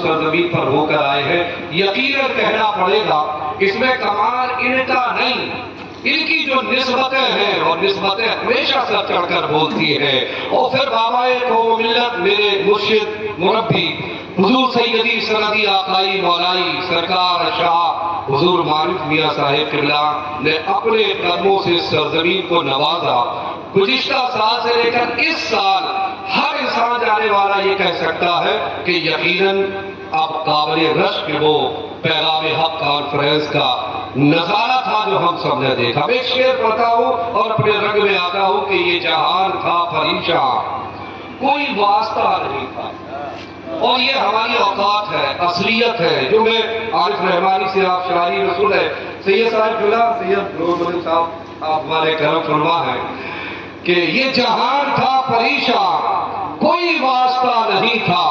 سرزمین پر ہو کر آئے ہیں، یقیناً کہنا پڑے گا اس میں کمال ان کا نہیں، ان کی جو نسبتیں ہیں، اور نسبتیں ہمیشہ سر چڑھ کر بولتی ہیں۔ اور پھر بابا قوم ملت، میرے مرشد مربی حضور سیدی سندی آقائی مولائی سرکار شاہ حضور معروف میاں صاحب قبلہ نے اپنے قدموں سے سرزمین کو نوازا۔ گزشتہ سال سے لے کر اس سال ہر انسان جانے والا یہ کہہ سکتا ہے کہ یقیناً اب قابل رشک وہ پیغام حق کانفرنس کا نظارہ تھا جو ہم سب نے دیکھا۔ میں ایک شعر پڑھتا ہوں اور اپنے رنگ میں آتا ہوں کہ یہ جہان تھا پریشان، کوئی واسطہ نہیں تھا۔ اور یہ ہماری اوقات ہے، اصلیت ہے، جو میں عارف رحمانی سے آپ شاعری رسول ہے سید صاحب جلا سید محمد صاحب آپ ہمارے کرم فرما ہے کہ یہ جہان تھا پریشان، کوئی واسطہ نہیں تھا،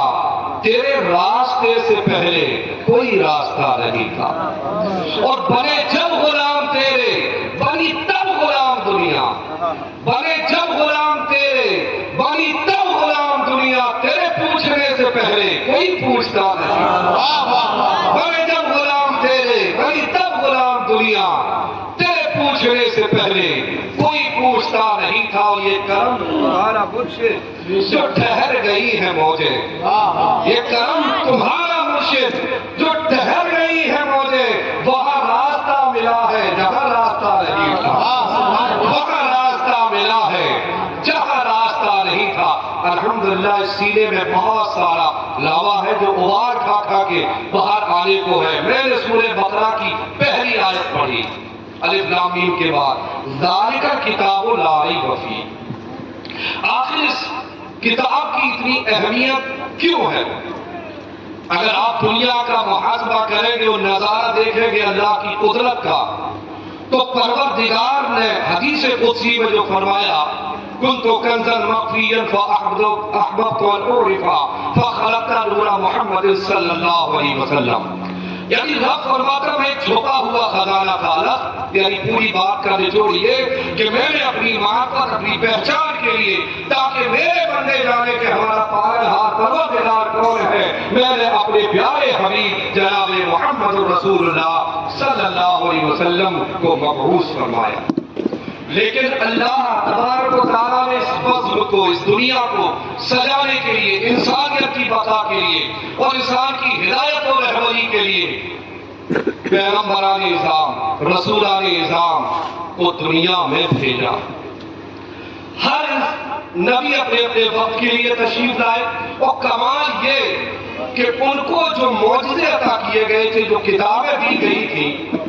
تیرے راستے سے پہلے کوئی راستہ نہیں تھا، اور بنے جب غلام تیرے بنی تب غلام دنیا، بنے جب غلام تیرے بنی تب غلام دنیا، تیرے پوچھنے سے پہلے کوئی پوچھتا نہیں، بنے جب غلام تیرے بنی تب غلام دنیا، تیرے پوچھنے سے پہلے کوئی پوچھتا نہیں تھا۔ اور یہ کرم تمہارا مرشد جو ٹھہر گئی ہے موجیں، یہ کرم تمہارا مرشد جو ٹھہر گئی ہے موجیں، وہاں راستہ ملا ہے جہاں راستہ نہیں تھا، وہاں راستہ ملا ہے جہاں راستہ نہیں تھا۔ الحمدللہ اس سینے میں بہت سارا لاوا ہے جو اوار کھا کھا کے باہر آنے کو ہے۔ میں نے سورہ بقرہ کی پہلی آیت پڑھی، الف لام میم کے بعد ذالک کتاب لا ریب فیہ۔ آخر اس کتاب کی اتنی اہمیت کیوں ہے؟ اگر آپ دنیا کا محاسبہ کریں گے اور نظارہ دیکھیں گے اللہ کی قدرت کا، تو پروردگار نے حدیث قدسی میں جو فرمایا كنت كنزا مخفيا فأحببت أن أعرف فخلقت نور محمد صلی اللہ علیہ وسلم، یعنی رب فرماتا میں ایک چھپا ہوا خزانہ تھا۔ یعنی پوری بات کا نچوڑ یہ کہ میں نے اپنی معرفت اپنی پہچان کے لیے تاکہ میرے بندے جانے کہ ہمارا پالنہار پروردگار کون ہے، میں نے اپنے پیارے حبیب جناب محمد رسول اللہ صلی اللہ علیہ وسلم کو مبعوث فرمایا۔ لیکن اللہ تبارک و تعالیٰ نے اس فضل کو، اس دنیا کو سجانے کے لیے، انسانیت کی بقا کے لیے اور انسان کی ہدایت و رہبری کے لیے پیغمبران اعظام، رسولان اعظام کو دنیا میں بھیجا۔ ہر نبی اپنے اپنے وقت کے لیے تشریف لائے، اور کمال یہ کہ ان کو جو معجزے عطا کیے گئے تھے، جو کتابیں دی گئی تھیں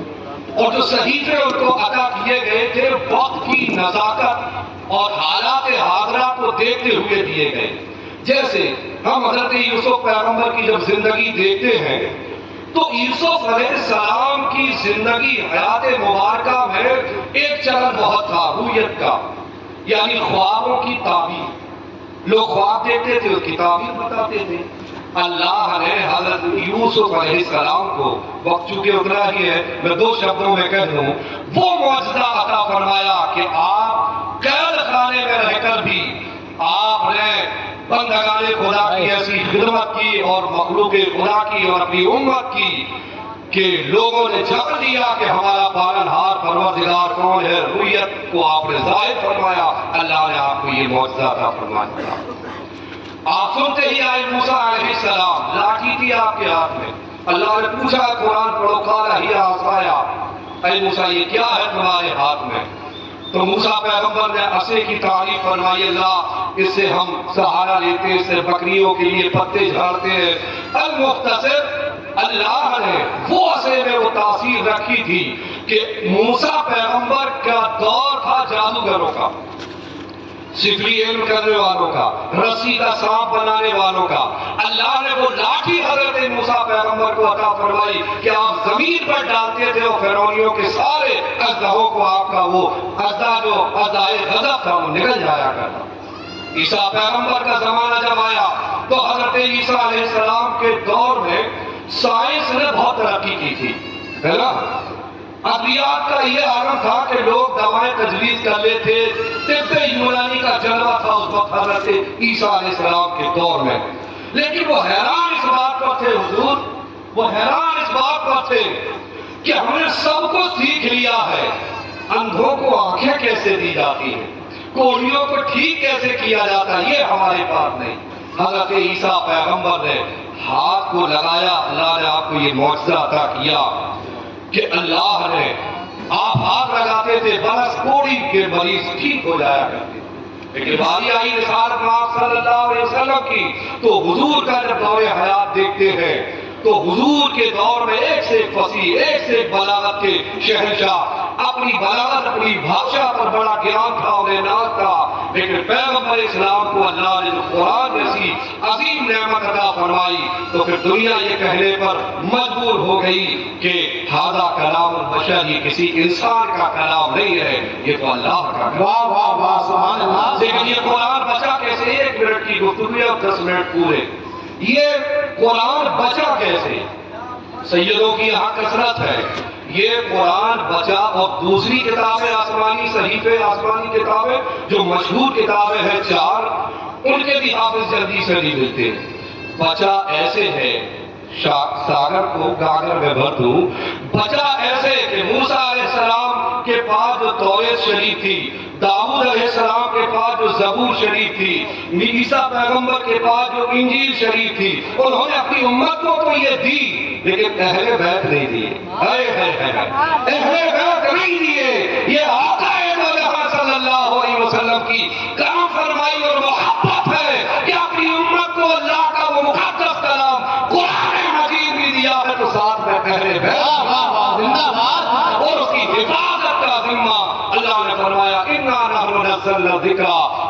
اور جو صحیفے ان کو عطا کیے گئے تھے، وقت کی نزاکت اور حالات حاضرہ کو دیکھتے ہوئے دیے گئے۔ جیسے ہم حضرت یوسف پیغمبر کی جب زندگی دیکھتے ہیں تو یوسف علیہ السلام کی زندگی حیات مبارکہ میں ایک چلن بہت تھا رویت کا، یعنی خوابوں کی تعبیر۔ لوگ خواب دیکھتے تھے اور تعبیر بتاتے تھے۔ اللہ نے حضرت یوسف علیہ السلام کو، وقت چونکہ اتنا ہی ہے میں دو شبدوں میں کہہ دوں، وہ معجزہ عطا فرمایا کہ آپ قید خانے میں رہ کر بھی آپ نے بندگان خدا کی ایسی خدمت کی اور مخلوق خدا کی اور اپنی امت کی کہ لوگوں نے جان لیا کہ ہمارا پالنہار پروردگار کون ہے۔ رویت کو آپ نے ظاہر فرمایا، اللہ نے آپ کو یہ معجزہ عطا فرمایا۔ آپ سنتے ہی آئے موسیٰ علیہ السلام، لاٹھی تھی آپ کے ہاتھ میں، اللہ نے پوچھا قرآن پڑھو، قال ہی عصایا، اے موسیٰ یہ کیا ہے تمہارے ہاتھ میں؟ تو موسیٰ پیغمبر نے عصے کی تعریف فرمائی، اللہ اس سے ہم سہارا لیتے ہیں، اس سے بکریوں کے لیے پتے جھاڑتے ہیں۔ المختصر اللہ نے وہ عصے میں وہ تاثیر رکھی تھی کہ موسیٰ پیغمبر کا دور تھا جادوگروں کا، سفری علم کرنے والوں کا، رسی کا سانپ بنانے والوں کا۔ اللہ نے وہ لاٹھی حضرت موسیٰ پیغمبر کو عطا فرمائی کہ آپ زمین پر ڈالتے تھے اور فرعونیوں کے سارے اژدہوں کو آپ کا وہ اژدہا جو اژدہائے غضب تھا وہ نکل جایا کرتا۔ عیسیٰ پیغمبر کا زمانہ جب آیا تو حضرت عیسیٰ علیہ السلام کے دور میں سائنس نے بہت ترقی کی تھی، ہے نا؟ ادویات کا یہ عالم تھا کہ لوگ دوائیں تجویز کر لیتے، طب یونانی کا جلوہ تھا اس وقت حضرت عیسیٰ علیہ السلام کے دور میں۔ لیکن وہ حیران اس بات پر تھے، وہ حیران اس بات پر تھے کہ ہم نے سب کو سیکھ لیا ہے، اندھوں کو آنکھیں کیسے دی جاتی ہیں، کوڑیوں کو ٹھیک کیسے کیا جاتا ہے، یہ ہمارے پاس نہیں۔ حضرت عیسیٰ پیغمبر نے ہاتھ کو لگایا، اللہ نے آپ کو یہ معجزہ عطا کیا کہ اللہ نے آپ ہاتھ لگاتے تھے برس کوڑی کے مریض ٹھیک ہو جایا کرتے، لیکن باری آئی رسالت پاک صلی اللہ علیہ وسلم کی تو حضور کا جب دور حیات دیکھتے ہیں تو حضور کے دور میں ایک سے ایک فصیح، ایک سے ایک بلاغت کے شہنشاہ، اپنی بلاغت اپنی بھاشا پر بڑا گیان تھا اور ناز تھا، لیکن پیغمبر اسلام کو اللہ نے جو قرآن جیسی عظیم نعمت عطا فرمائی تو پھر دنیا یہ کہنے پر مجبور ہو گئی کہ ھذا کلام البشر، یہ کسی انسان کا کلام نہیں ہے، یہ تو اللہ کا کلام۔ واہ واہ واہ سبحان اللہ۔ لیکن یہ قرآن بچا کیسے؟ 1 منٹ کی گفتگو ہے اور 10 منٹ پورے، یہ قرآن بچا کیسے؟ سیدوں کی یہاں کثرت ہے، یہ قرآن بچا اور دوسری کتابیں آسمانی صحیفے، آسمانی کتابیں جو مشہور کتابیں ہیں 4، ان کے بھی حافظ جلدی سے نہیں ملتے۔ بچا ایسے ہے، ساگر کو گاگر میں بھر دوں، بچا ایسے کہ موسیٰ علیہ السلام کے پاس جو توریت شریف تھی، داؤد علیہ السلام کے پاس جو زبور شریف تھی، عیسیٰ پیغمبر کے پاس جو انجیل شریف تھی، انہوں نے اپنی امت کو تو یہ دی لیکن اہل بیت نہیں دیے، اہل بیت نہیں دیے۔ یہ آقا دو جہاں صلی اللہ علیہ وسلم کی کرم فرمائی اور محبت ہے کہ اپنی امت کو اللہ کا وہ مقدس کلام قرآن مجید بھی دیا ہے تو ساتھ میں اہل بیت زندہ باد اور اس کی حفاظت کا ذمہ اللہ نے فرمایا اِنَّا نَحْنُ نَزَّلْنَا الذِّكْرَ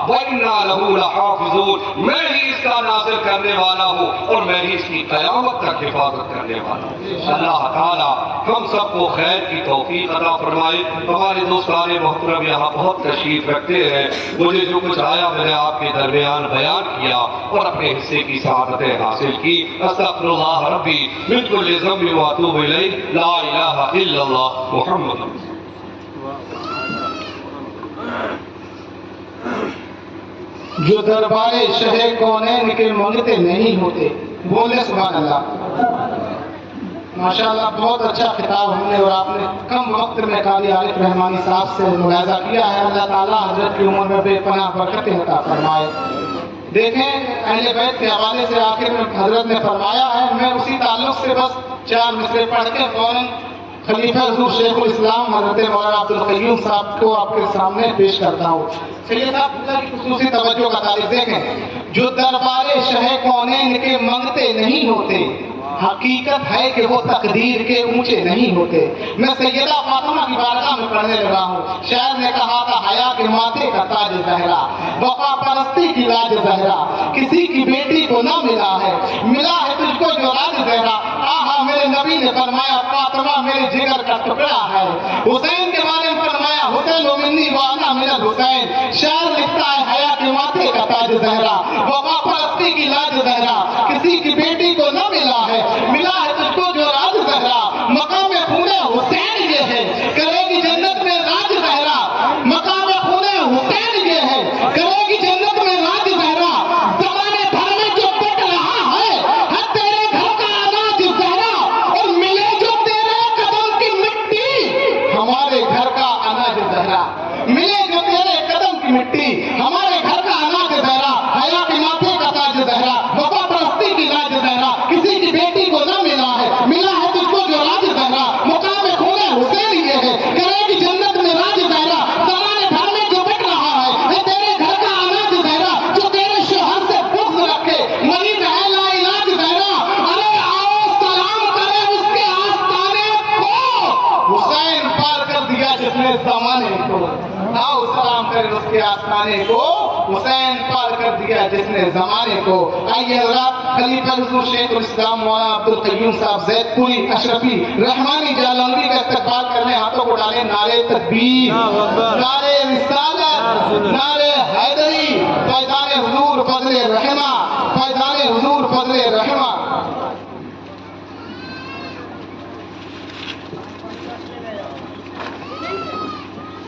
وَإِنَّا لَهُ لَحَافِظُونَ، میں ہی اس کا نازل کرنے والا ہوں اور میں ہی اس کی قیامت تک حفاظت کرنے والا ہوں۔ اللہ تعالیٰ ہم سب کو خیر کی توفیق عطا فرمائے۔ ہمارے دوستان محترم یہاں بہت تشریف رکھتے ہیں، مجھے جو کچھ آیا میں نے آپ کے درمیان بیان کیا اور اپنے حصے کی سعادتیں حاصل کی۔ استغفر اللہ ربی من کل ذنب واتوب الیہ، لا الہ الا اللہ محمد۔ جو دربار شہ کونین کے منگتے نہیں ہوتے، بولے سبحان اللہ۔ ماشاءاللہ بہت اچھا خطاب ہم نے اور آپ نے کم وقت میں قاری عارف رحمانی صاحب سے ملاحظہ کیا ہے۔ اللہ تعالیٰ حضرت کی عمر میں بے پناہ برکتیں عطا فرمائے۔ دیکھیں اہل بیت کے حوالے سے آخر میں حضرت نے فرمایا ہے، میں اسی تعلق سے بس 4 مصرے پڑھ کے فوراً خلیفہ حضور شیخ الاسلام حضرت مولانا عبدالقیوم صاحب کو آپ کے سامنے پیش کرتا ہوں۔ سید صاحب کی خصوصی توجہ کا طالب دیکھیں، جو دربار شہ کونین کے منگتے نہیں ہوتے، حقیقت ہے کہ وہ تقدیر کے اونچے نہیں ہوتے۔ میں سیدہ فاطمہ کی بارگاہ میں پڑھنے لگا ہوں، شاعر نے کہا تھا حیا کے ماتھے کا تاج زہرا، وفا پرستی کی لاج زہرا، کسی کی بیٹی کو نہ ملا ہے، ملا ہے تجھ کو جو راج زہرا۔ آہا میرے نبی نے فرمایا فاطمہ میرے جگر کا ٹکڑا ہے۔ حسین کے بارے میں فرمایا حسین منی وانا من الحسین۔ شاعر لکھتا ہے حیا کے ماتھے کا تاج زہرا، وفا پرستی کی لاج زہرا، کسی کی بیٹی کو نہ ملا ہے، ملا ہے تجھ کو جو راج زہرا۔ مقام خون حسین یہ ہے، کرے گی جنت میں راج زہرا۔ مقام خون حسین یہ ہے، کرے گی جنت میں راج زہرا۔ زمانے بھر میں جو بک رہا ہے تیرے گھر کا اناج زہرا، اور ملے جو تیرے قدم کی مٹی ہمارے گھر کا اناج زہرا۔ ملے جو تیرے قدم کی مٹی ہمارے گھر کا اناج زہرا۔ حیا کے ماتھے کا تاج زہرا، وفا پرستی کی لاج زہرا، کسی کی بیٹی کو نہ ملا ہے، ملا ہے تجھ کو جو راج زہرا۔ مقام خون حسین یہ ہے، کرے گی جنت میں راج زہرا۔ زمانے بھر میں جو بک رہا ہے تیرے گھر کا اناج زہرا، جو تیرے شوہر سے بغض رکھے مریض ہے لا علاج زہرا۔ ارے آؤ سلام کرے اس کے آستانے کو، حسین پار کر دیا جس نے زمانے کو۔ آؤ سلام کرے اس کے آستانے کو، حسین پار کر دیا جس نے زمانے کو۔ آئیے حضرات خلیفہ حضور شیخ الاسلام مولانا عبدالقیوم صاحب زید پوری اشرفی رحمانی جالندری کا استقبال کرنے، ہاتھوں کو ڈالیں۔ نعرے تکبیر، نعرے رسالت، نعرے حیدری، فیضان حضور فضل رحمہ، فیضان حضور فضل رحمہ۔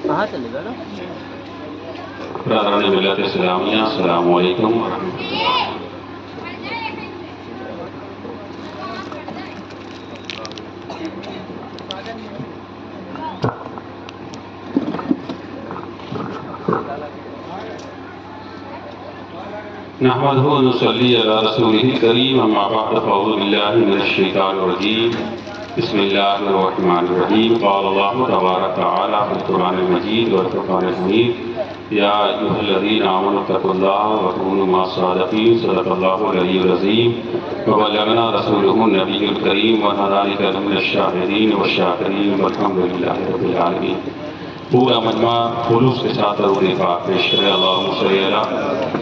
کہاں چلے گا نا؟ برادران ملت اسلامیہ، السلام علیکم ورحمۃ اللہ۔ نحمده ونصلي على رسوله الكريم أما بعد فأعوذ بالله من الشيطان الرجيم بسم الله الرحمن الرحيم قال الله تبارك وتعالى في القرآن المجيد والفرقان الحميد يا أيها الذين آمنوا اتقوا الله وكونوا مع الصادقين صدق الله العلي العظيم وبلغنا رسوله النبي الكريم ونذلك من الشاهدين والشاكرين والحمد لله رب العالمين. پورا مجمع خلوص کے ساتھ درود پاک پیش کرے. اللہم صلی علی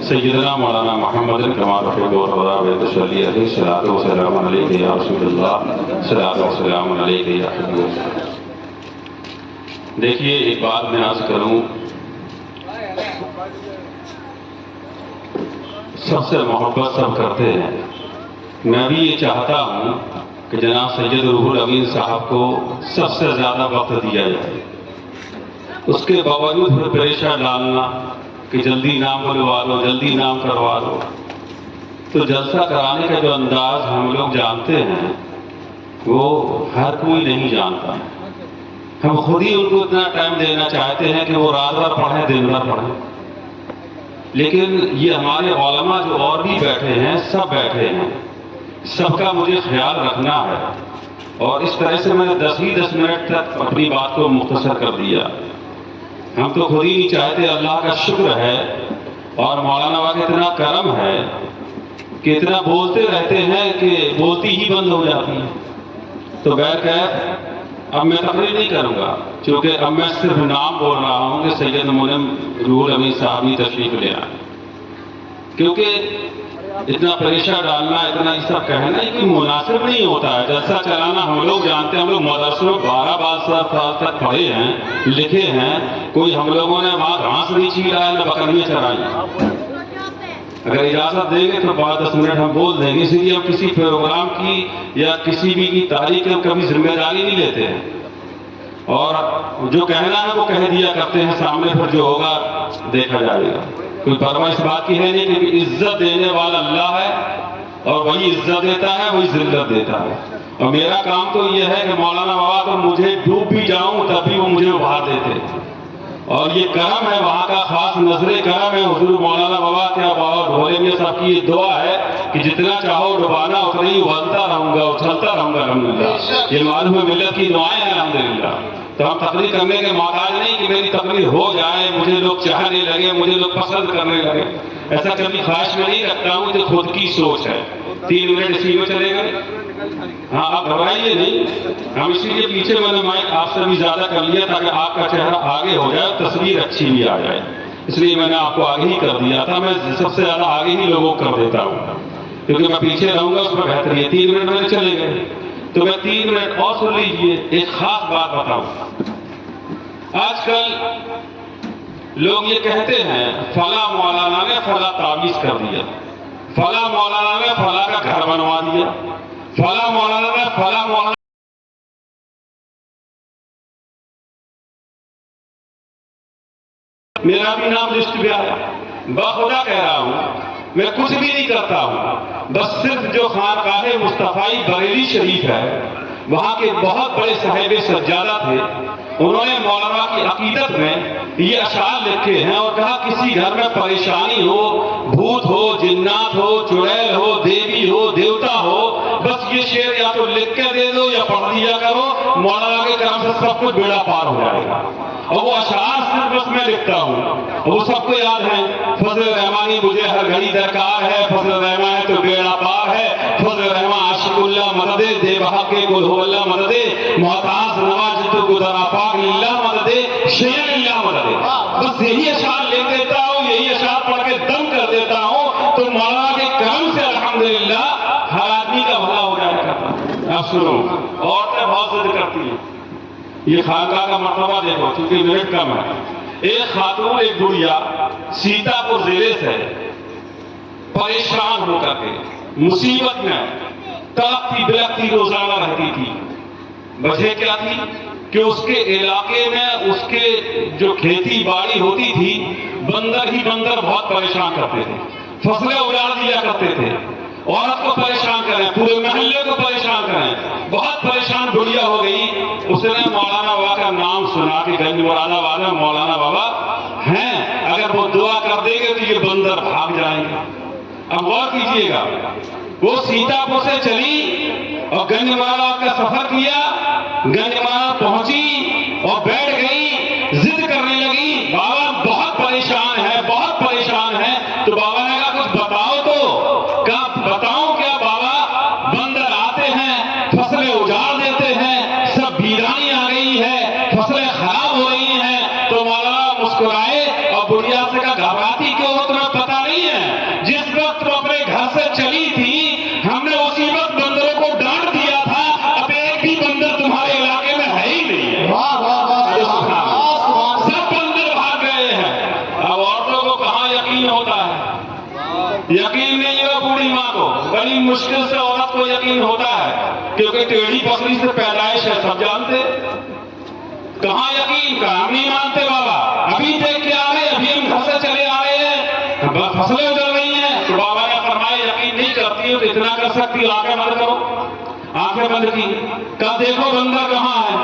سیدنا مولانا محمد کما تحب وترضى وتصلی علیہ الصلوۃ والسلام علیک یا رسول اللہ الصلوۃ والسلام علیک یا حبیب اللہ. دیکھیے ایک بات میں عرض کروں، سب سے محبت سب کرتے ہیں. میں بھی یہ چاہتا ہوں کہ جناب سید روح الامین صاحب کو سب سے زیادہ وقت دیا جائے. اس کے باوجود پھر پریشر ڈالنا کہ جلدی نام بلوا لو، جلدی نام کروا لو. تو جلسہ کرانے کا جو انداز ہم لوگ جانتے ہیں وہ ہر کوئی نہیں جانتا. ہم خود ہی ان کو اتنا ٹائم دینا چاہتے ہیں کہ وہ رات بھر پڑھیں، دن بھر پڑھیں. لیکن یہ ہمارے علماء جو اور بھی بیٹھے ہیں، سب بیٹھے ہیں، سب کا مجھے خیال رکھنا ہے. اور اس طرح سے میں نے 10 منٹ تک اپنی بات کو مختصر کر دیا. ہم تو خود ہی نہیں چاہتے. اللہ کا شکر ہے اور مولانا کا اتنا کرم ہے کہ اتنا بولتے رہتے ہیں کہ بولتی ہی بند ہو جاتی ہے. تو بہرکیف اب میں تقریر نہیں کروں گا، کیونکہ اب میں صرف نام بول رہا ہوں کہ سید مولم روح الامین صاحب ہی تشریف لے آئے. کیونکہ اتنا پریشر ڈالنا، اتنا یہ سب کہنا یہ کوئی مناسب نہیں ہوتا ہے. جلسہ چلانا ہم لوگ جانتے ہیں. ہم لوگ مدرسوں میں 12 سال تک پڑھے ہیں، لکھے ہیں. کوئی ہم لوگوں نے وہاں گھاس نہیں چھیلا ہے، نہ بکریاں چرائی. اگر اجازت دیں گے تو 5-10 منٹ ہم بول دیں گے. اسی لیے ہم کسی پروگرام کی یا کسی بھی کی تاریخ میں کبھی ذمہ داری نہیں لیتے ہیں، اور جو کہنا ہے وہ کہہ دیا کرتے ہیں. سامنے پھر جو ہوگا دیکھا جائے گا. کوئی پرواہ اس بات کی ہے نہیں کہ عزت دینے والا اللہ ہے اور وہی عزت دیتا ہے، وہی ذلت دیتا ہے. اور میرا کام تو یہ ہے کہ مولانا بابا تو مجھے ڈوب بھی جاؤں تب بھی وہ مجھے ابھار دیتے. اور یہ کرم ہے وہاں کا، خاص نظر کرم ہے حضور مولانا بابا کیا بابا بھولے میاں صاحب کی یہ دعا ہے کہ جتنا چاہو ڈبانا اتنا ہی ابھرتا رہوں گا، اچھلتا رہوں گا. الحمدللہ یہ معلوم ہے ملت کی دعائیں ہیں. الحمدللہ تو ہم تقریر کرنے کے محتاج نہیں کہ میری تقریر ہو جائے، مجھے لوگ چاہنے لگے، مجھے لوگ پسند کرنے لگے. ایسا کبھی خواہش میں نہیں رکھتا ہوں. تو خود کی سوچ ہے. 3 منٹ اسی میں چلے گئے. ہاں آپ گھبرائیے نہیں. ہم اسی لیے پیچھے میں نے مائک آپ سے بھی زیادہ کر لیا تاکہ آپ کا چہرہ آگے ہو جائے، تصویر اچھی بھی آ جائے. اس لیے میں نے آپ کو آگے ہی کر دیا تھا. میں سب سے زیادہ آگے ہی لوگوں کو کر دیتا ہوں کیونکہ میں پیچھے رہوں گا اس میں بہتری ہے. 3 منٹ میں نے چلے گئے تو میں 3 منٹ اور سن لیجیے. ایک خاص بات بتاؤں. آج کل لوگ یہ کہتے ہیں فلاں مولانا نے فلاں تعویذ کر دیا، فلاں مولانا نے فلاں کا گھر بنوا دیا، فلاں مولانا نے فلاں مولانا. میرا بھی نام لسٹ پہ آیا. بخدا کہہ رہا ہوں میں کچھ بھی نہیں کرتا ہوں. بس صرف جو خانقاہ مصطفی بریلی شریف ہے وہاں کے بہت بڑے صاحب سجادہ تھے. انہوں نے مولانا کی عقیدت میں یہ اشعار لکھے ہیں اور کہا کسی گھر میں پریشانی ہو، بھوت ہو، جنات ہو، چڑیل ہو، دیوی ہو، دیوتا ہو، بس یہ شعر یا تو لکھ کے دے دو یا پڑھ دیا کرو. مولانا کے کرم سے سب کچھ بیڑا پار ہو جائے گا. اور وہ اشعار صرف بس میں لکھتا ہوں، وہ سب کو یاد ہے. فضل رحمانی مجھے ہر گھڑی درکار ہے، فضل رحمان ہے تو بیڑا پار ہے. فضل رحمان عاشق اللہ مدد، دے بہا کے کل ہو اللہ مدد، محتاج نواز تو گزرا پاک اللہ مدد، شیخ اللہ مدد. بس یہی اشعار لکھ دیتا ہوں، یہی اشعار پڑھ کے دم کر دیتا ہوں. تو مولانا کے کرم سے الحمدللہ ہر آدمی کا بھلا ہو جائے کرتا. اب سنو، عورتیں بہت ضد کرتی ہیں. یہ خانقاہ کا مرتبہ دیکھو کیونکہ منٹ کم ہے. ایک خاتون، ایک بڑھیا سیتا پور ضلع سے پریشان ہو کر کے مصیبت میں تڑپتی بلکتی روزانہ رہتی تھی. وجہ کیا تھی کہ اس کے علاقے میں اس کے جو کھیتی باڑی ہوتی تھی بندر ہی بندر بہت پریشان کرتے تھے. فصلیں اجاڑ دیا کرتے تھے. عورت کو پریشان کریں، پورے محلے کو پریشان کریں. بہت پریشان بڑھیا ہو گئی. اس نے مولانا بابا کا نام سنا کہ گنج مراد آباد میں مولانا بابا ہیں، اگر وہ دعا کر دیں گے تو یہ بندر بھاگ جائیں گے. اب غور کیجیے گا، وہ سیتاپور سے چلی اور گنجمالا کا سفر کیا، گنجمالا پہنچی اور بیٹھ گئی، ضد کرنے لگی، بابا بہت پریشان ہے، بہت پریشان ہے۔ تو بابا نے کہا کچھ بتاؤ تو، کہا بتاؤں کیا بابا، بندر آتے ہیں، فصلیں اجاڑ دیتے ہیں، سب ویرانی آ گئی ہے، فصلیں خراب ہو رہی ہیں۔ تو مولانا مسکرائے اور بڑھیا سے کہا گھبراتی کیوں ہو، تمہیں پتہ نہیں ہے جس وقت تم اپنے گھر سے چلی تھی ہم نے اسی وقت بندروں کو ڈانٹ دیا تھا، اب ایک بھی بندر تمہارے علاقے میں ہے ہی نہیں، واہ واہ واہ سبحان اللہ۔ سب بندر بھاگ گئے ہیں۔ اب عورتوں کو کہاں یقین ہوتا ہے، یقین نہیں ہے بوڑھی ماں کو، بڑی مشکل سے عورت کو یقین ہوتا ہے، کیونکہ ٹیڑھی پسلی سے پیدائش ہے، سب جانتے، کہاں یقین کا، ہم نہیں مانتے بابا، ابھی دیکھ کے آ رہے، ابھی ہم گھر سے چلے آ رہے ہیں، فصلیں اجڑ رہی ہیں۔ تو بابا نے فرمایا یقین نہیں کرتی ہو تو اتنا کر سکتی ہو، آنکھیں بند کرو۔ آنکھیں بند کی، کہا دیکھو بندر کہاں ہے۔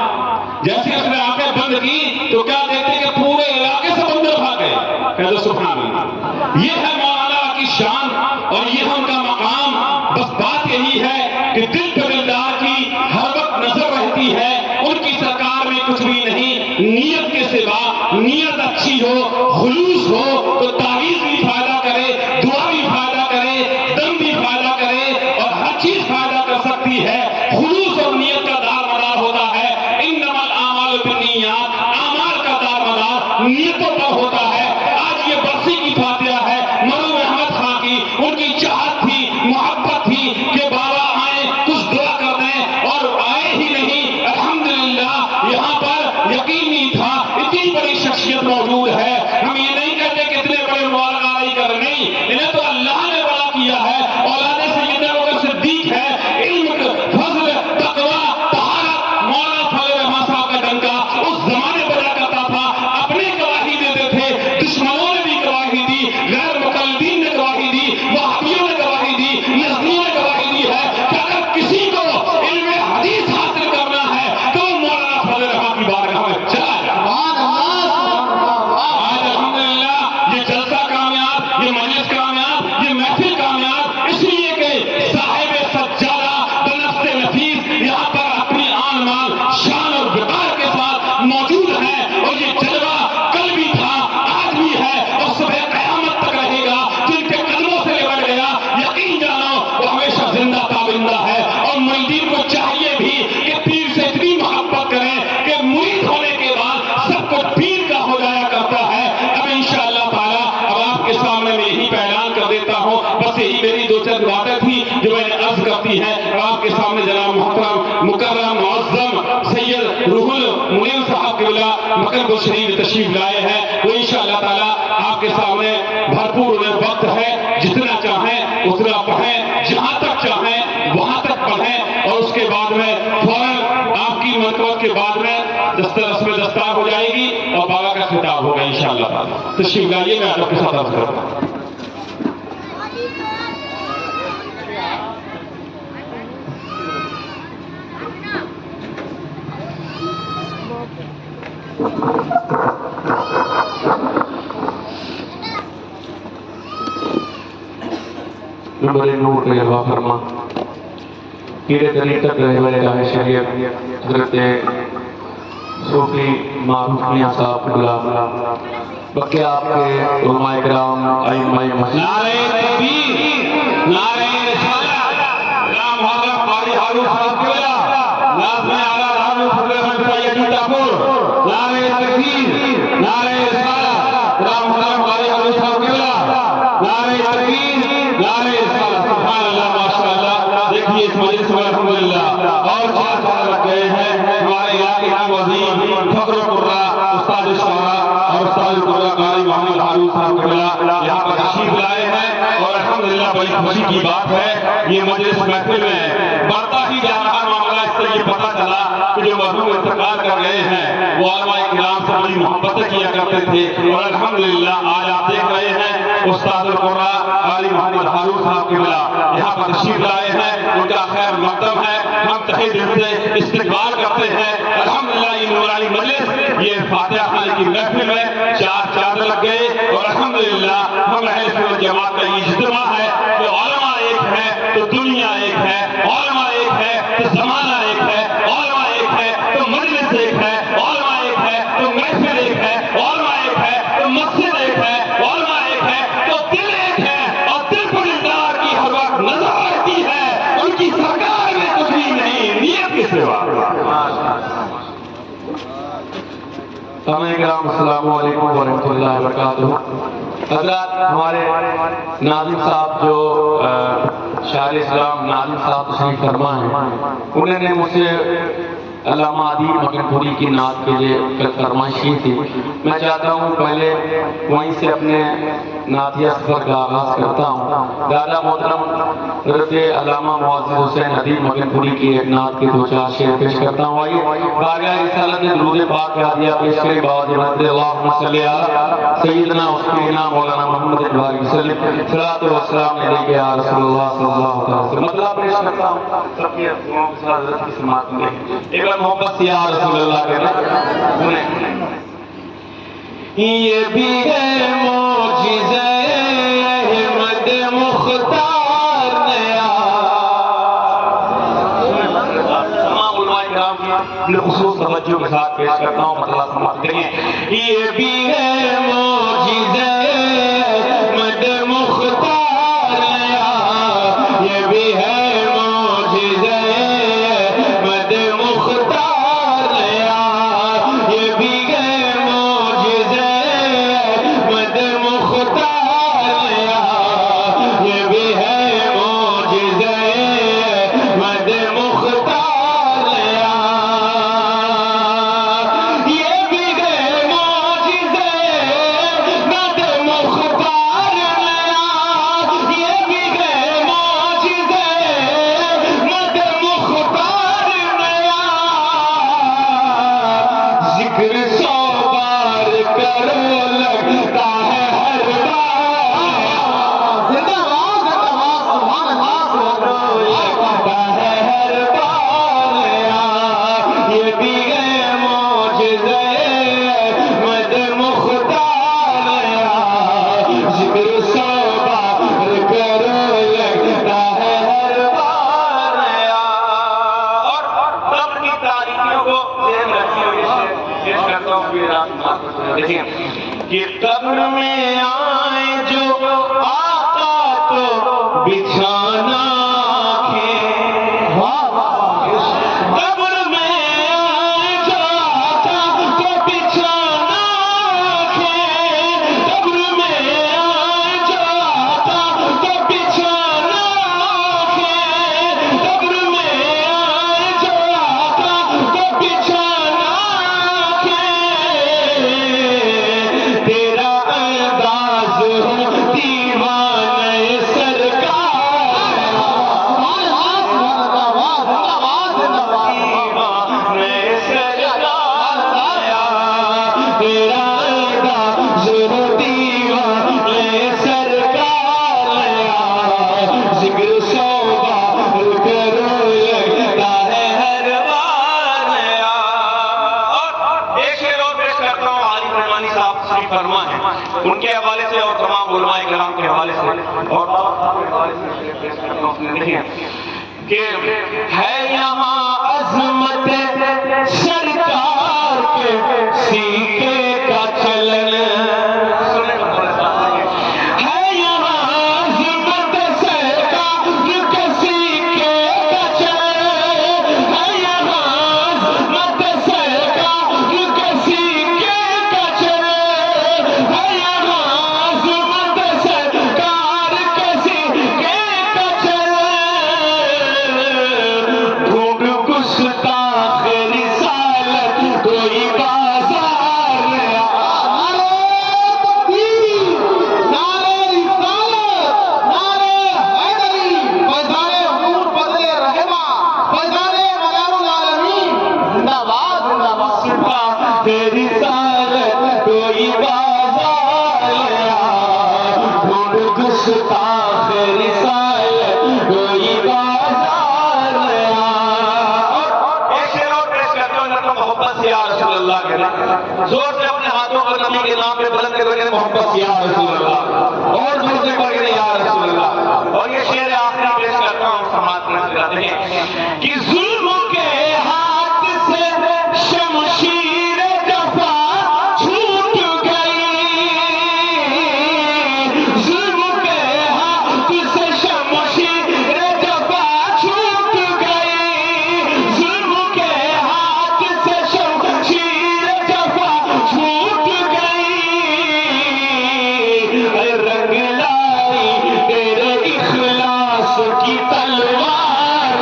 جیسے اس نے آنکھیں بند کی تو کیا دیکھتے کہ پورے علاقے سے بندر بھاگ گئے۔ کہتے سبحان اللہ، یہ ہے مولانا کی شان اور یہ ہے ان کا مقام۔ بس بات یہی ہے کہ دل پہ دلدار کی ہر وقت نظر رہتی ہے، ان کی سرکار میں کچھ بھی نہیں، نیت کے سوا، نیت اچھی ہو، خلوص ہو تو تعویذ بھی فائدہ کرے، دعا بھی فائدہ کرے، دم بھی فائدہ کرے اور ہر چیز فائدہ کر سکتی ہے۔ خلوص اور نیت کا دار مدار ہوتا ہے، انما الاعمال بالنیات، اعمال کا دار مدار نیتوں پر ہوتا ہے۔ آج یہ برسی کی فاتحہ ہے مرحوم احمد خان کی، ان کی چاہت تھی، محبت تھی کہ بابا آئیں کچھ دعا کر دیں، اور آئے ہی نہیں، الحمدللہ یہاں پر یقین نہیں تھا اتنی بڑی شخصیت موجود ہے۔ ہم یہ نہیں کہتے کہ اتنے بڑے مبارکائی کر، نہیں، انہیں تو اللہ نے بڑا کیا ہے، اولاد سیدنا ابوبکر صدیق ہے، علم، فضل، تقویٰ، طہارت، مولانا فضل الرحمن صاحب کا ڈنکا اس زمانے بجا کرتا تھا، اپنے گواہی دیتے تھے، دشمنوں نے بھی گواہی دی، غیر مقلدین نے گواہی دی، وہابیوں نے گواہی دی، نزدیوں نے گواہی دی ہے کہ اگر کسی کو علم حدیث حاصل کرنا ہے تو مولانا فضل الرحمن کی بارگاہ میں چلا جائے۔ سبحان اللہ سبحان اللہ واہ۔ آج الحمدللہ یہ جلسہ کامیاب، یہ مجلس کامیاب، یہ محفل کامیاب اس لیے کہ صاحب سجادہ بنفس نفیس یہاں پر اپنی آن مان شان اور وقار کے ساتھ موجود ہیں، اور یہ جلوہ کل بھی تھا، آج بھی ہے اور صبح قیامت تک رہے گا۔ جن کے قدموں سے لبٹ گیا یقین جانو وہ ہمیشہ زندہ تابندہ ہے، اور مریدین کو چاہیے بھی کہ پیر سے اتنی محبت کریں کہ مرید ہونے کے بعد سب کو پیر کا ہو جایا کرتا ہے۔ اب انشاءاللہ تعالیٰ اب آپ کے سامنے میں یہی اعلان کر دیتا ہوں، بس یہی میری دو چند باتیں تھی جو میں نے عرض کرتی ہیں۔ اب آپ کے سامنے جناب محترم مکرم معظم سید روح المنیر صاحب قبلہ مکرم شریف تشریف لائے ہیں، وہ انشاءاللہ تعالیٰ آپ کے سامنے بھرپور انہیں وقت ہے، جتنا چاہیں اتنا پڑھیں، جہاں تک چاہیں وہاں تک پڑھیں، اور اس کے بعد میں فوراً آپ کی مرکز کے بعد میں رسم دستار ہو جائے گی اور بابا کا خطاب ہوگا انشاءاللہ تعالیٰ۔ تشریف لائیے، میں آپ کے ساتھ عرض کرتا ہوں۔ نمبر نور میں ہوا فرما پیرے طریقت رہے راہ شریعت حضرت صوفی معروف میاں صاحب قبلہ، بقیہ آپ کے علماء کرام، ائمہ مسجد، نعرہ تکبیر، نعرہ رسالت، رام حضرت قاری ہارون صاحب قبلہ، ناظم اعلیٰ رام فضل احمد سیدی تاپور، نعرہ تکبیر، نعرہ رسالت، رام حضرت قاری ہارون صاحب قبلہ، نعرہ تکبیر، نعرہ رسالت۔ سبحان اللہ، ماشاءاللہ، دیکھیے اس مجلس میں الحمدللہ اور 4 سال لگ گئے ہیں ہمارے علاقے کا وزیر فخر القرہ استاد الشعراء اور استاد القرہ قاری محمد ہارون صاحب قبلہ یہاں پر تشریف لائے ہیں، اور الحمدللہ بڑی خوشی کی بات ہے یہ مجلس محفل میں بڑھتا ہی جا رہا معاملہ۔ اس سے یہ پتہ چلا کہ جو مرحوم انتقال کر گئے ہیں وہ علماء کرام سے بڑی محبت کیا کرتے تھے، اور الحمدللہ آج آپ دیکھ رہے ہیں استاد القرہ قاری محمد ہارون صاحب قبلہ یہاں پر تشریف لائے ہیں، ان کا خیر مقدم ہے، ہم تہہ دل سے استقبال کرتے ہیں۔ الحمدللہ یہ نورانی مجلس، یہ فاتحہ خانی کی محفل میں 4 چاند لگ گئے، اور الحمدللہ الحمدللہ ہم اہل سنت جماعت کا اجتماع ہے کہ علماء ایک ہے تو دنیا ایک ہے، علماء ایک ہے تو زمانہ ایک ہے، علماء ایک ہے تو مجلس ایک ہے، علماء ایک ہے تو محفل ایک ہے، علماء ایک ہے تو مسجد ایک ہے، علماء ایک ہے تو دل ایک ہے، اور دل کو دلدار کی ہر وقت نظر آتی ہے، ان کی سرکار میں کچھ بھی نہیں، نیت کے سوا۔ کرام السلام علیکم ورحمۃ اللہ وبرکاتہ۔ حضرات، ہمارے ناظم صاحب جو شاعر اسلام ناظم صاحب تشریف فرما ہیں، انہوں نے مجھ سے علامہ عدیل مکن پوری کی نعت کے لیے فرمائش کی تھی۔ میں چاہتا ہوں پہلے وہیں سے اپنے نعتیہ سفر کا آغاز کرتا ہوں۔ دادا محترم حضرت علامہ معزز حسین عدیل مکن پوری کی ایک نعت کے دو چار شعر پیش کرتا ہوں۔ آئیے بارگاہ رسالت میں درود پاک کا ہدیہ پیش کریں باوجہ رضی اللہم صلی علی سیدنا وسیدنا مولانا محمد اقبال وسلم صلاۃ و سلام علیک یا رسول اللہ صلی اللہ علیہ وسلم۔ مطلب پیش کرتا ہوں، سب کی حضرت کی سماعت میں ایک بار محبت سے یا رسول اللہ کہنا سنیں۔ یہ بھی ہے معجزہ احمد مختار نیا۔ تمام علماء کرام کی خصوص توجہ کے ساتھ پیش کرتا ہوں، مطلب سمجھ دیکھیں۔ یہ بھی ہے معجزہ احمد مختار نیا، یہ بھی ہے معجزہ احمد مختار نیا، یہ بھی ہے معجزہ احمد مختار نیا، یہ بھی ہے معجزہ احمد مختار نیا، یہ بھی ہے معجزہ احمد مختار نیا، یہ بھی ہے معجزہ احمد مختار نیا، ذکر سو بار کرو لگتا ہے ہر بار، زندہ باد سبحان اللہ لگتا ہے ہر بار نیا، یہ بھی ہے معجزہ احمد مختار نیا، ذکر سو بار کرو لگتا ہے ہر بار نیا۔ اور قبر کی تاریخیوں کو ذہن رکھتے ہوئے پیش کرتا ہوں کہ رات دیکھیں کہ قبر میں آئے جو آقا تو بچھانا قبر میں آئے جو آقا تو بچھانا قبر میں آئے جو آقا تو بچھانا قبر میں آئے جو آقا تو بچھانا تیرا انداز ہو دیوانے سرکار، دیوانے سرکار آیا، تیرا انداز ہو دیوانے سرکار آیا، ذکر سو بار کرو لگتا ہے ہر بار نیا۔ اور ایک شعر اور پیش کرتا ہوں، عارف رحمانی صاحب تشریف فرما ہے، ان کے حوالے سے اور تمام علماء کرام کے حوالے سے اور پیش کرتا ہوں۔ دیکھیں کہ ہے یہاں عظمت سرکار کے سیکے کا چلن، ہے یہاں عظمت سرکار کے سیکے کا چلن، ہے یہاں عظمت سرکار کے سیکے کا چلن، ہے یہاں عظمت سرکار کے سیکے کا چلن، ڈھونڈ گستاخ رسالت کوئی بازار نیا، نعرہ تکبیر، نعرہ رسالت، نعرہ حیدری، فیضان حضور فضل رحمہ، فیضان مدار العالمین، زندہ باد زندہ باد، گستاخ رسالت کوئی بازار نیا، ڈھونڈ گستاخ رسالت کوئی بازار نیا۔ ایک شعر اور پیش کرتا ہوں، محبت سے یا رسول اللہ کہنا، زور سے اپنے ہاتھوں پر نبی کے نام پہ بلند کر کے محبت یا رسول اللہ، اور زور سے پڑھ کے یا رسول اللہ. اور یہ شعر آخری پیش کرتا ہوں سماعت میں کہ ظلم کے ہاتھ سے شمشیر جفا چھوٹ گئی، ظلم کے ہاتھ سے شمشیر جفا چھوٹ گئی، ظلم کے ہاتھ سے شمشیر جفا چھوٹ گئی. اے رنگ لائی تیرے اخلاص کی تلوار،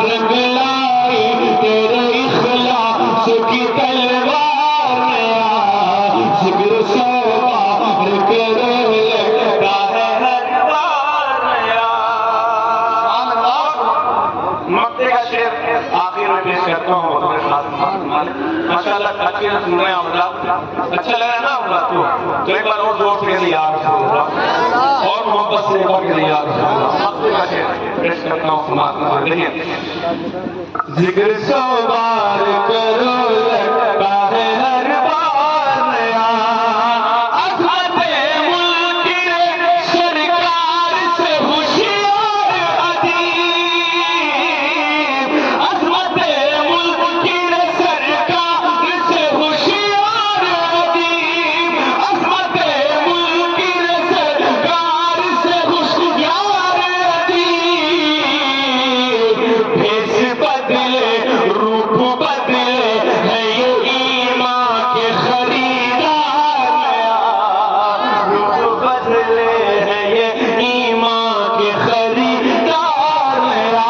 رنگ لائی تیرے اخلاص کی تلوار، ذکر سوار کرو لگتا ہے ہر بار نیا. مکتے کا شعر آخر میں پیش کرتا ہوں. ماشاءاللہ اچھی سننے آمدہ اچھا لگا نا آمدہ تو ایک بار اور زور سے یا رسول اللہ، اور محبت سے پڑھ کے یا رسول اللہ. مکتے کا شعر پیش کرتا ہوں سماعت میں. دیکھیں ذکر سوار کرو لگتا ہے ہر بار نیا، عظمت ملک سرکار سے ہوشیار ادیب، عظمت ملک سرکار سے ہوشیار ادیب، عظمت ملک سرکار سے ہوشیار ادیب. بھیس بدلے روپ بدلے ہے یہ ایمان کے خریدار نیا، روپ بدلے ہے یہ ایمان کے خریدار نیا،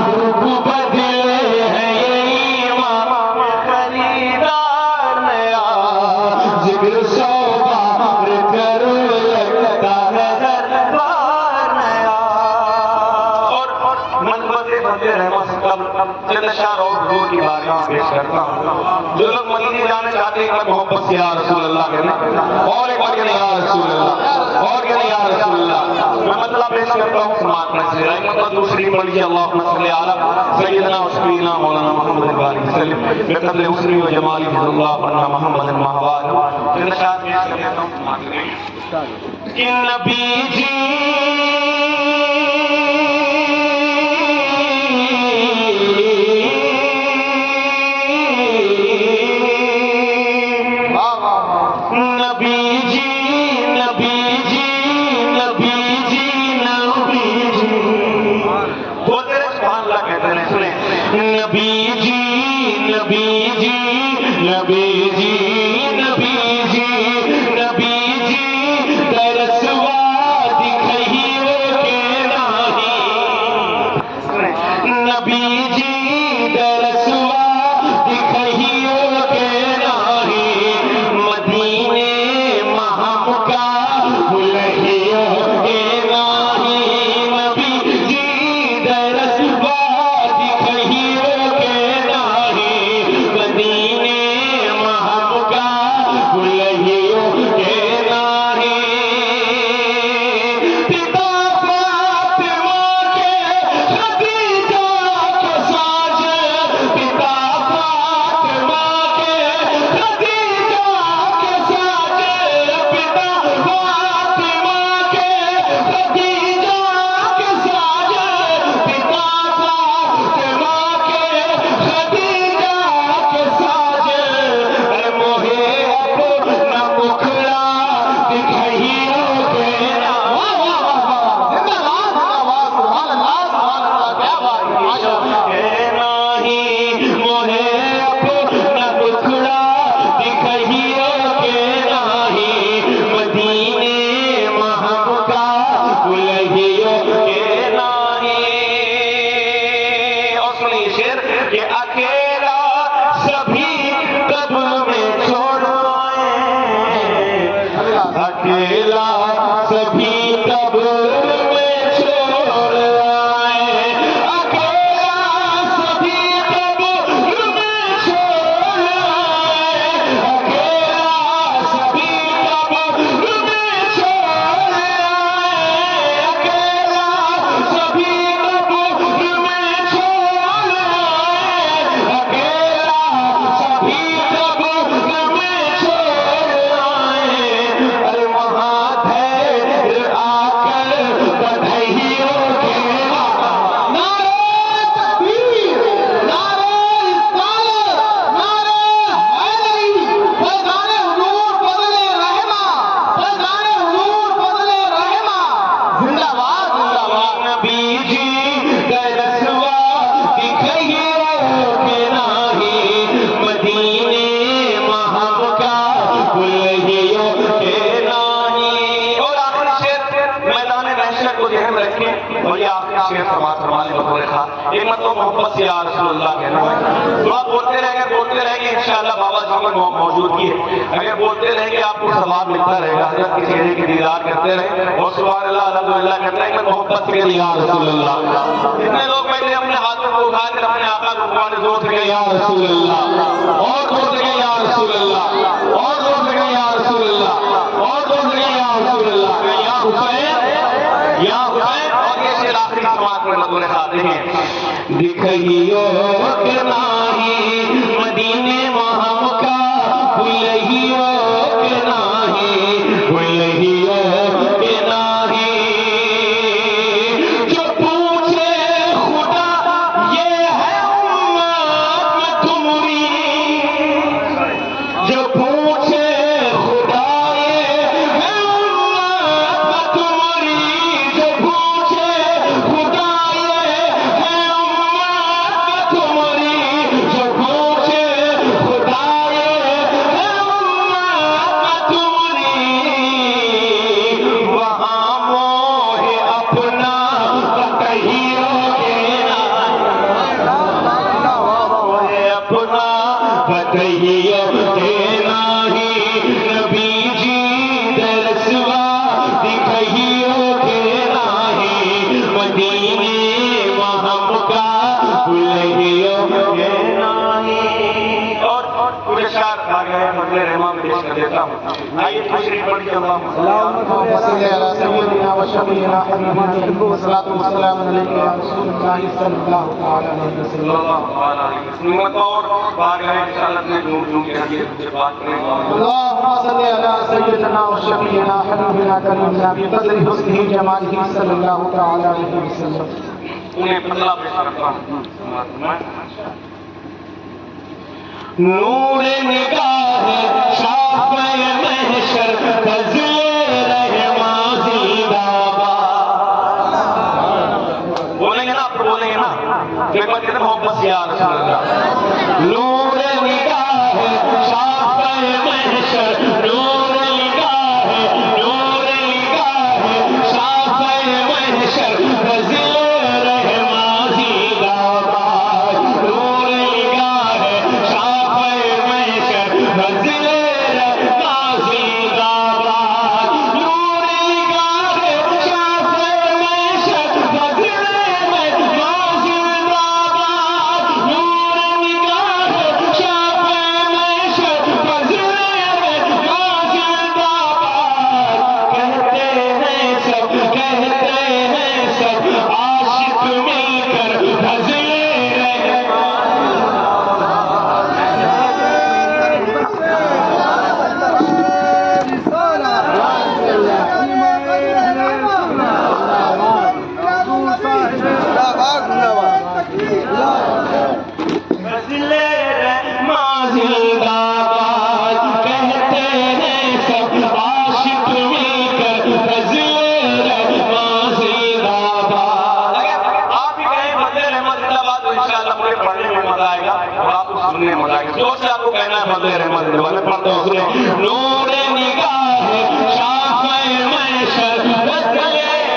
روپ بدلے ہے یہ ایمان کے خریدار نیا. ذکر سوار کرو لگتا ہے ہر بار نیا. اور منبت بندے رحمت سے چند اشعار اور حضور کی بارگاہ میں پیش کرتا ہوں. جو لوگ مدینے جانا چاہتے ہیں ایک بار محبت سے یا رسول اللہ کہنا، اور ایک بار کہنا یا رسول اللہ، اور کہنا یا رسول اللہ. میں مطلب پیش کرتا ہوں سماعت میں سے رحمت دوسری پڑھیے. اللہم صلی علی سیدنا و شفیعنا مولانا محمد علیہ وسلم بقدر حسنی و جمالی فضل اللہ عنہ محمد المحوال. چند اشعار پیش کرتا ہوں سماعت میں کہ نبی جی نبی جی نبی جی نبی جی نبی جی بولتے رہے سبحان اللہ کہتے ہیں. سنیں نبی جی نبی جی نبی جی نبی جی نبی جی درسوا دکھائیے کے نہیں، نبی جی درسوا دکھائیے کے نہیں، مدینے مہم کا بلہیو کے نہیں، نبی جی درسوا دکھائیے کے نہیں، مدینے مہم کا بلہیو کے نہیں. پتا فاطمہ کے خدیجہ کے ساج، پتا فاطمہ کے خدیجہ کے ساج، پتا فاطمہ کے خدیجہ کے ساج، پتا فاطمہ کے خدیجہ کے ساج. اے موہے اپنا مکھڑا دکھائیو کے نہیں، موہے اپنا مکھڑا دکھائیو کے نہیں، مدینے مہم کا بلہیو کے نہیں. اور سنیے شعر کہ اکیلا سبھی قبر میں چھوڑ آئے، اکیلا سبھی قبر میں چھوڑ آئے، اکیلا سبھی قبر میں چھوڑ آئے، اکیلا سبھی قبر میں چھوڑ آئے، اکیلا سبھی قبر میں اور یہ آخری شعر سماعت فرمانے بطور خاص ایک مطلب محبت سے یا رسول اللہ کہنا ہے. دعا بولتے رہیں گے انشاءاللہ بابا جامن موجودگی ہے. اگر بولتے رہیں گے آپ کو ثواب ملتا رہے گا. حضرت کے چہرے کی دیدار کرتے رہیں اور سبحان اللہ الحمدللہ کرتے رہیں. میں محبت سے یا رسول اللہ. اتنے لوگ پہلے اپنے ہاتھوں کو اٹھا کر اپنے آقا کو پکارنے زور سے کہے یا رسول اللہ, اور زور سے کہے یا رسول اللہ, اور زور سے کہے یا رسول اللہ, اور زور سے کہے یا رسول اللہ, یا حسین یا حسین. اور یہ شعر آخری سماعت میں لوگوں نے کھاتے ہیں. دکھائیو کہ نہیں مدینے وہاں کا بھلہیو کہ نہیں, بھلہیو کہ نہیں. جو پوچھے خدا یہ ہے امت تمری, جو پوچھے خدا یہ ہے امت تمری, جو پوچھے خدا یہ ہے امت تمری, جو پوچھے خدا یہ ہے امت تمری. وہاں موہ اپنا بتائیو کہ اپنا بتائیو کہ نہیں. نبی جی درسوا دکھائیو کہ نہیں. مدینے وہاں کا بھلہیو کہ نہیں. اور پورے شعر آ گئے فضل رحمان میں پیش کر دیتا ہوں. آئیے تشریف پڑھیے. اللہم صل علی سیدنا و شفیعنا حبیبنا والصلاۃ والسلام علیک یا رسول اللہ صلی اللہ علیہ وسلم. اور بار گئے انشاءاللہ اپنے جھوم کے حدیث سے بات کریں. اللهم صل على سيدنا وشفيعنا حبيبنا كريمنا بقدر حسنه جماله صلى الله تعالى عليه وسلم. انہیں پتلا پیش کرتا ہوں. نور نگاہ شافع محشر فضل رحماں زندہ باد. بولیں گے نا, آپ بولیں گے نا. ایک بار کہتے ہیں محبت سے یا رسول اللہ. نور نگاہ شافع محشر, نور نگاہ شافع محشر فضل رحماں زندہ باد. نور نگاہ شافع محشر فضل رحماں زندہ باد. نور نگاہ شافع محشر فضل رحماں زندہ باد. نور نگاہ شافع محشر فضل رحماں زندہ باد. کہتے ہیں سب عاشق مل کر فضل رحماں زندہ باد. کہتے ہیں سب عاشق مل کر فضل رحماں زندہ باد. آپ بھی کہیں فضل رحماں زندہ باد تو انشاءاللہ مجھے پڑھنے میں مزہ آئے گا اور آپ کو سننے میں مزہ آئے گا. زور سے آپ کو کہنا ہے فضل رحماں زندہ باد. میں پڑھتا ہوں سنیں. نور نگاہ شافع محشر فضل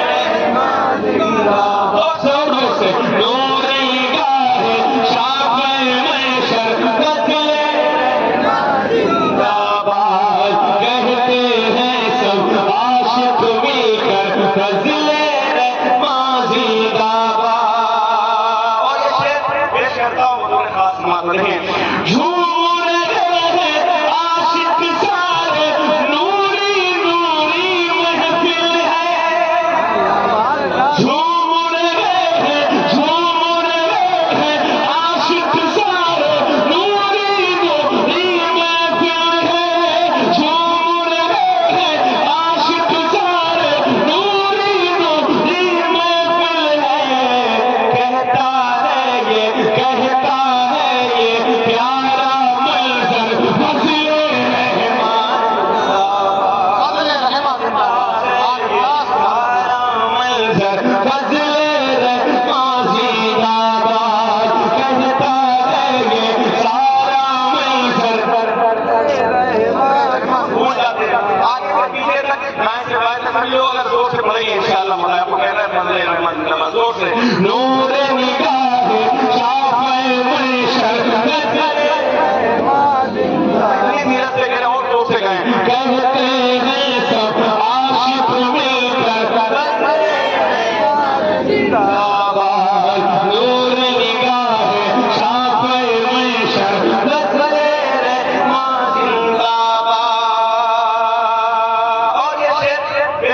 رحماں زندہ باد. زور سے نور نگاہ شافع محشر فضل رحماں زندہ باد. کہتے ہیں سب عاشق مل کر فضل رحماں زندہ باد. اور یہ شعر پیش کرتا ہوں بطور خاص سماعت رہیں. جھوم رہے ہیں عاشق سارے, نوری نوری محفل ہے. جھوم رہے ہیں عاشق سارے, نوری نوری محفل ہے. جھوم رہے ہیں عاشق سارے, نوری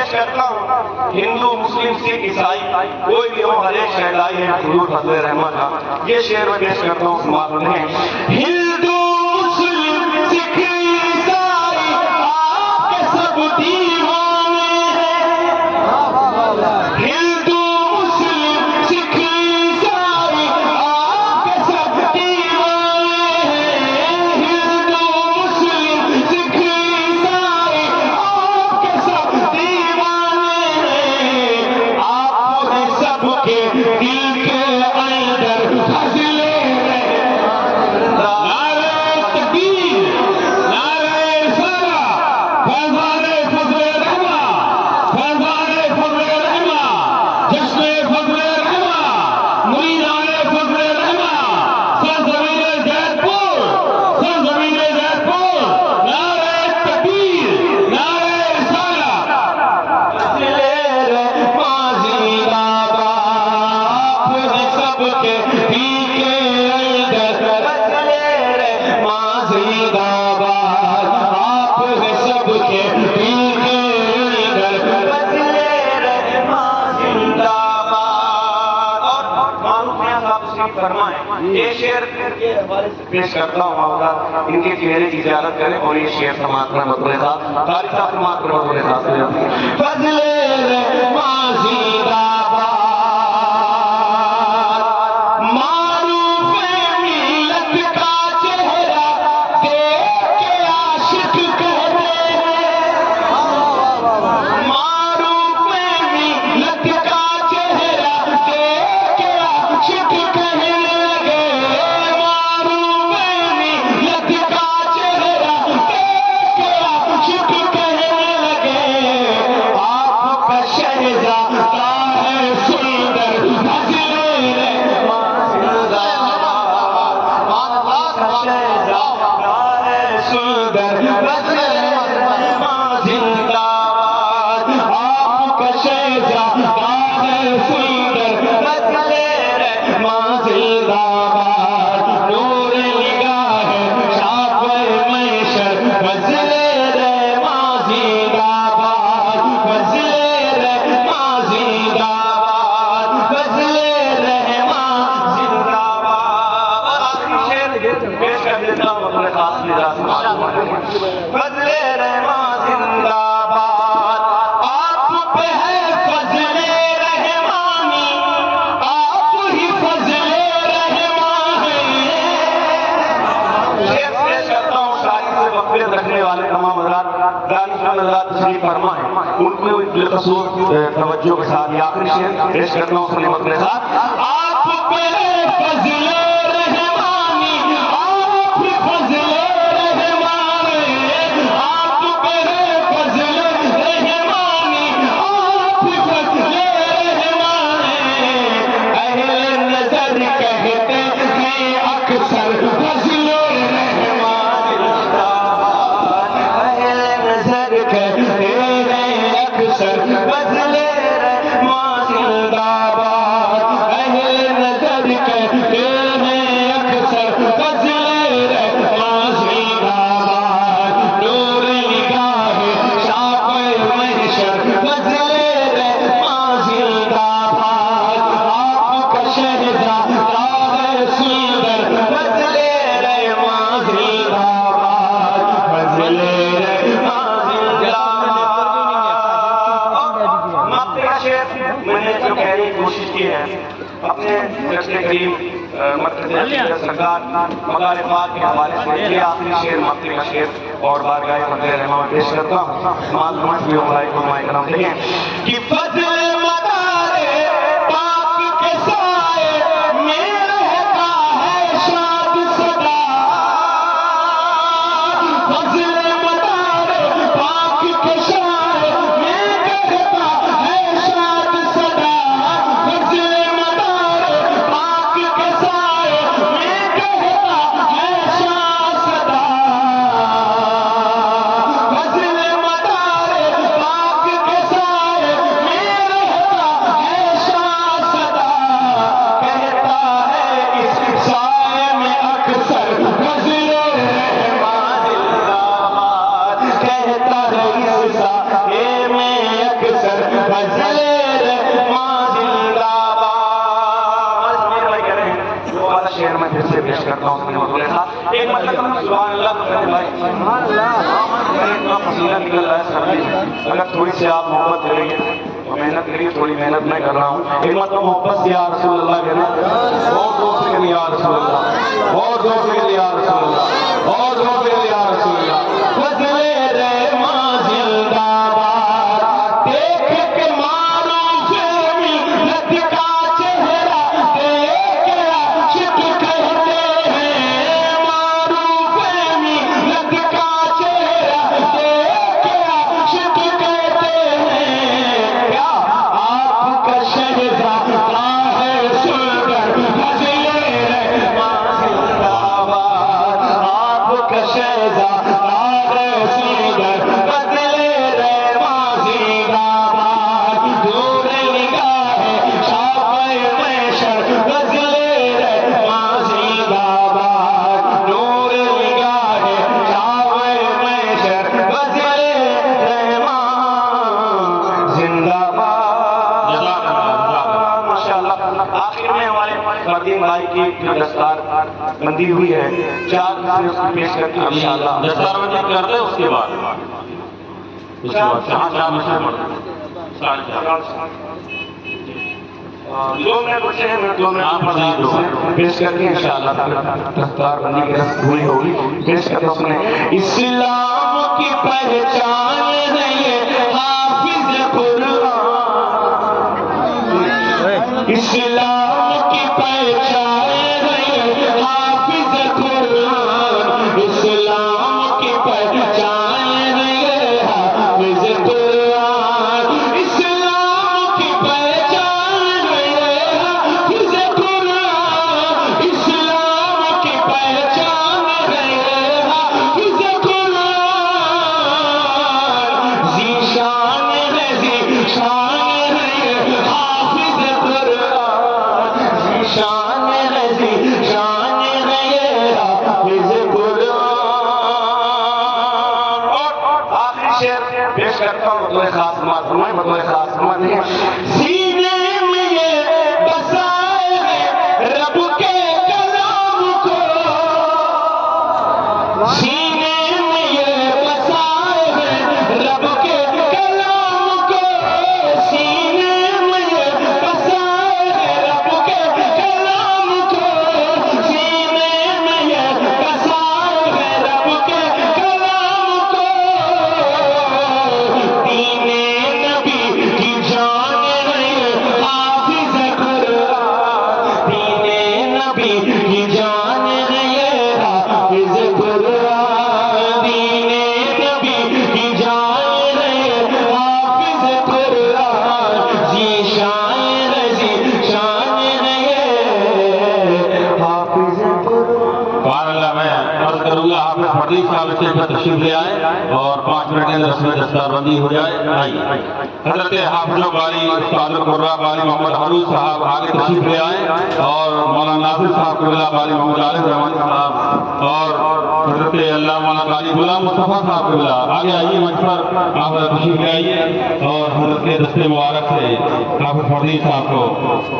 پیش کرتا ہوں ہندو مسلم سکھ عیسائی کوئی بھی ہو ہر ایک شہر لائی ہے حضور فضل رحمت کا یہ شعر میں پیش کرتا ہوں سماعت میں ہندو مسلم سکھ عیسائی آپ کے سب دیوانے ہیں ہندو مسلم سکھ عیسائی آپ کے سب دیوانے ہیں ہندو مسلم سکھ عیسائی آپ کے سب دیوانے ہیں آپ ہیں سب کے دل کے اندر فضل یہ شعر کے حوالے سے پیش کرتا ہوں مولا ان کے چہرے کی زیارت کریں اور یہ شعر سماعت میں مطلع صاحب قاری صاحب سماعت میں مطلع صاحب فضل رحمان زندہ باد معروف ملت کا چہرہ دیکھ کے عاشق کہتے ہیں معروف ملت کا چہرہ دیکھ کے عاشق کہنے فضل رحمان زندہ باد آپ پہ ہے فضل رحمانی آپ ہی فضل رحمان ہیں شعر پیش کرتا ہوں شاعری سے وقفیت رکھنے والے تمام حضرات دانشمند حضرات تشریف فرما ہے ان کو بالخصوص توجہ کے ساتھ یہ آخری شعر پیش کرتا ہوں سنی مطلع صاحب آپ پہ ہے فضل اپنے جشن کریم مرکز سرکار مقام پاک کے حوالے سے یہ آخری شعر مقتل کا شعر اور بارگاہ فضل رحمان پیش کرتا ہوں معلومات بھی ہمارے علماء کرام دیکھیں کہ فضل میرے پیش کرتا ہوں اپنے مطلب خاص ایک مرتبہ میں سبحان اللہ تو کہتے بھائی سبحان اللہ میں اتنا پسینہ نکل رہا ہے سردی سے اگر تھوڑی سی آپ محبت کریں گے اور محنت کریے تھوڑی محنت میں کر رہا ہوں ایک مرتبہ محبت سے یا رسول اللہ کہنا اور زور سے کہنا یا رسول اللہ اور زور سے کہنا یا رسول اللہ اور زور سے کہنا یا رسول اللہ فضلِ رحماں زندہ باد دیکھ کے معروف ملت کا چہرہ دیکھ کے عاشق کہتے ہیں معروف ملت کا چہرہ دیکھ کے عاشق کہتے ہیں کیا آپ کا شہزادہ ہے سلطان فضلِ رحماں زندہ باد آپ کا شہزادہ ہے سلطان فضلِ رحماں زندہ باد دور نگاہ شاہ محشر فضلِ رحماں زندہ باد نور نگاہ شاہ محشر فضلِ رحماں زندہ باد ماشاءاللہ آخر میں ہمارے مدین بھائی کی دستار بندی ہوئی ہے چار چیزیں اس کی پیش کرتی ہیں انشاءاللہ دستار بندی کر لیں اس کے بعد شاہ مشہور دو منٹ بچے ہیں دو منٹ پیش کرتی ہیں انشاءاللہ دستار بندی کی رسم ہوئی ہوگی پیش کرتا ہوں نے اسلام کی پہچان ہے یہ حافظ قرآن اسلام کی پہچان ہے یہ حافظ قرآن اسلام کی پہچان ہے یہ حافظ قرآن اسلام کی پہچان ہے یہ حافظ قرآن اسلام کی پہچان ہے یہ حافظ قرآن ذیشان ہے ذیشان ہے یہ حافظ قرآن ذیشان ہے ذیشان ہے یہ حافظ قرآن اور آخری شعر پیش کرتا ہوں بطور خاص معلوم بطور خاص معلوم سینے میں یہ بسائے ہیں رب کے کلام کو سینے میں یہ بسائے ہیں رب کے کلام کو سینے میں یہ بسائے ہیں رب کے کلام کو سینے میں یہ بسائے ہیں رب کے کلام کو دین نبی کی جان ہے یہ حافظ قرآن دین نبی کی جان ہے یہ حافظ قرآن دین نبی کی جان ہے یہ حافظ قرآن ذیشان ہے ذیشان ہے یہ حافظ قرآن اللہ میں عرض کروں گا آپ فضلی صاحب اسٹیج پر تشریف لے آئے اور 5 منٹ کے اندر اس میں دستار بندی ہو جائے آئیے حضرت حافظ باری استاد القرآن باری محمد حروف صاحب آگے تشریف لے آئے اور مولانا ناصر صاحب قبلہ باری محمد عارف رحمانی صاحب اور حضرت اللہ مولانا باری غلام مصطفیٰ صاحب قبلہ آگے آئیے منچ پر آپ تشریف لے آئیے اور حضرت کے دستے مبارک سے حافظ فضلی صاحب کو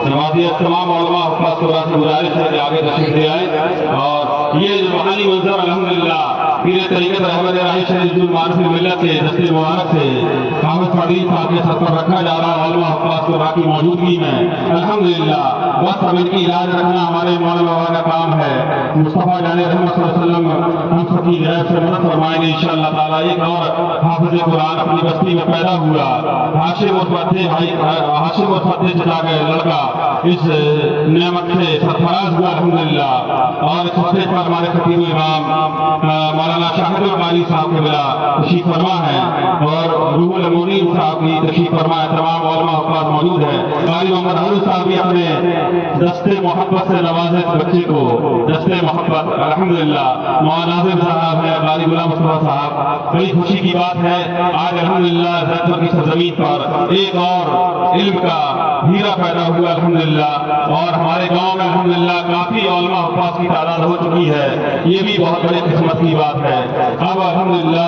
نمازیت تمام علماء حفاظ قرآن سے گزارش ہے کہ آگے تشریف لے آئے اور یہ جو محلی منظر الحمدللہ پیر طریقت رحمت راہی شریف المعارف ملت کے دستے مبارک سے حافظ فضلی صاحب کے سر پر رکھا جا رہا علماء حفاظ قرآن کی موجودگی میں الحمدللہ بس ہم ان کی علاج رکھنا ہمارے مولانا بابا کا کام ہے مصطفیٰ جان رحمت صلی اللہ علیہ وسلم ہم سب کی غیب سے مدد فرمائیں گے انشاءاللہ تعالیٰ ایک اور حافظ قرآن اپنی بستی میں پیدا ہوا ہاشم اور فتح چلا گئے لڑکا اس نعمت سے سرفراز ہوا الحمدللہ اور اس وقت پر ہمارے خطیب امام مولانا شاہد البانی صاحب کے بلا تشریف فرما ہے اور روح المنیر صاحب کی تشریف فرما ہے تمام علماء حفاظ موجود ہے قاری محمد حروف صاحب بھی اپنے دستے محبت سے نوازے اس بچے کو دستے محبت الحمدللہ مولانا ناظر صاحب ہے قاری غلام مصطفیٰ صاحب بڑی خوشی کی بات ہے آج الحمدللہ زیتون کی سرزمین پر ایک اور علم کا ہیرا پیدا ہوا الحمدللہ اور ہمارے گاؤں میں الحمدللہ کافی علماء حفاظ کی تعداد ہو چکی ہے یہ بھی بہت بڑی قسمت کی بات ہے اب الحمدللہ